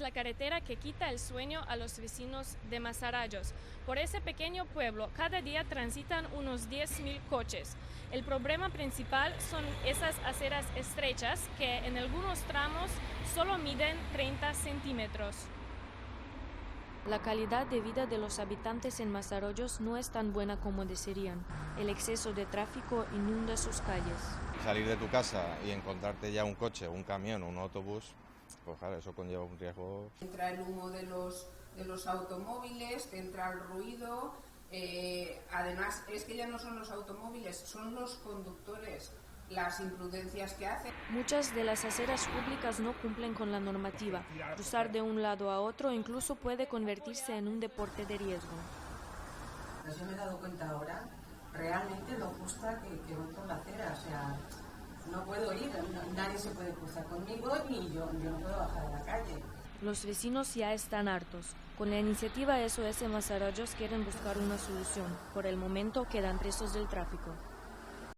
la carretera que quita el sueño a los vecinos de Mazarrayos. Por ese pequeño pueblo, cada día transitan unos 10.000 coches. El problema principal son esas aceras estrechas que en algunos tramos solo miden 30 centímetros. La calidad de vida de los habitantes en Mazarrayos no es tan buena como desearían. El exceso de tráfico inunda sus calles. Salir de tu casa y encontrarte ya un coche, un camión, un autobús, pues claro, eso conlleva un riesgo. Entra el humo de los automóviles, entra el ruido, además es que ya no son los automóviles, son los conductores, las imprudencias que hacen. Muchas de las aceras públicas no cumplen con la normativa. Cruzar de un lado a otro incluso puede convertirse en un deporte de riesgo. Pues yo me he dado cuenta ahora realmente lo justa que voy por la acera, o sea, no puedo ir, nadie se puede cruzar conmigo ni yo no puedo bajar a la calle. Los vecinos ya están hartos. Con la iniciativa SOS Mazarrayos quieren buscar una solución. Por el momento quedan presos del tráfico.